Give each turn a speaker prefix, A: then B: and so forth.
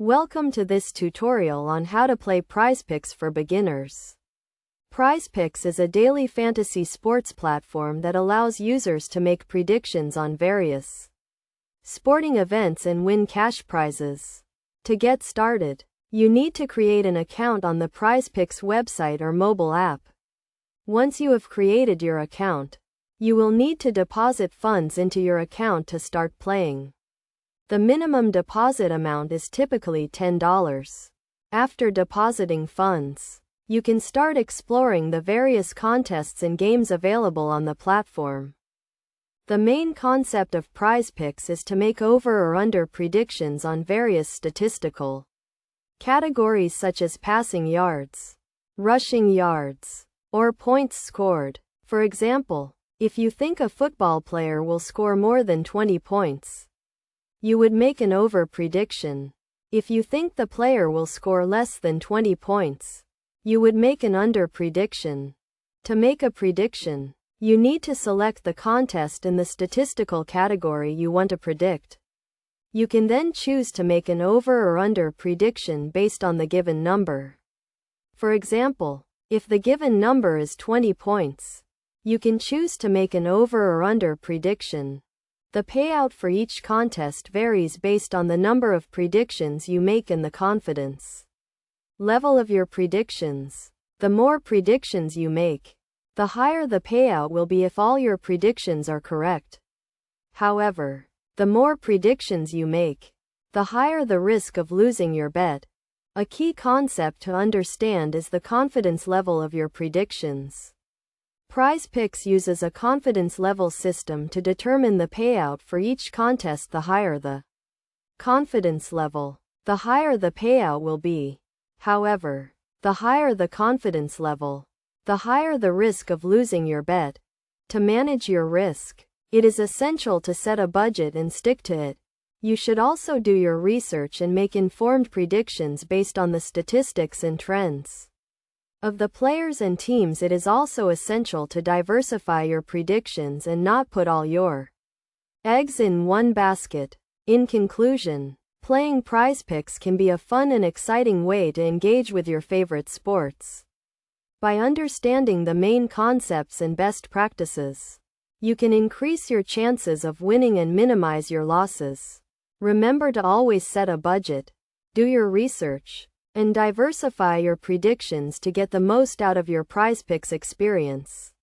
A: Welcome to this tutorial on how to play PrizePicks for beginners. PrizePicks is a daily fantasy sports platform that allows users to make predictions on various sporting events and win cash prizes. To get started, you need to create an account on the PrizePicks website or mobile app. Once you have created your account, you will need to deposit funds into your account to start playing. The minimum deposit amount is typically $10. After depositing funds, you can start exploring the various contests and games available on the platform. The main concept of PrizePicks is to make over or under predictions on various statistical categories such as passing yards, rushing yards, or points scored. For example, if you think a football player will score more than 20 points, you would make an over prediction. If you think the player will score less than 20 points, you would make an under prediction. To make a prediction, you need to select the contest in the statistical category you want to predict. You can then choose to make an over or under prediction based on the given number. For example, if the given number is 20 points, you can choose to make an over or under prediction. The payout for each contest varies based on the number of predictions you make and the confidence level of your predictions. The more predictions you make, the higher the payout will be if all your predictions are correct. However, the more predictions you make, the higher the risk of losing your bet. A key concept to understand is the confidence level of your predictions. PrizePicks uses a confidence level system to determine the payout for each contest. The higher the confidence level, the higher the payout will be. However, the higher the confidence level, the higher the risk of losing your bet. To manage your risk, it is essential to set a budget and stick to it. You should also do your research and make informed predictions based on the statistics and trends of the players and teams. It is also essential to diversify your predictions and not put all your eggs in one basket. In conclusion, playing PrizePicks can be a fun and exciting way to engage with your favorite sports. By understanding the main concepts and best practices, you can increase your chances of winning and minimize your losses. Remember to always set a budget, do your research, and diversify your predictions to get the most out of your PrizePicks experience.